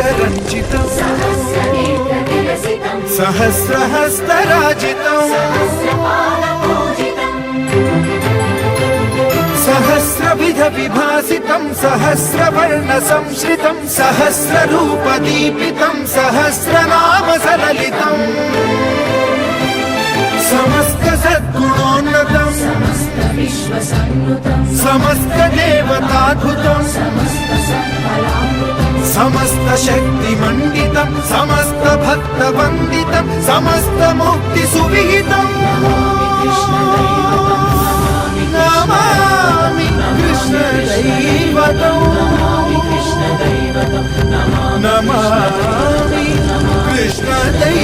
केशरञ्जितं सहस्रहस्तराजितं सहस्रविधविभासितं सहस्रवर्णसंश्रितं सहस्ररूपदीपितं सहस्रनामसललितं समस्तसद्गुणोन्नतं समस्तदेवताद्भुतं समस्तशक्तिमण्डितं समस्तभक्तवन्दितं समस्तमुक्तिसुविहितं Namami कृष्णदैवतं Namami कृष्णदैवतं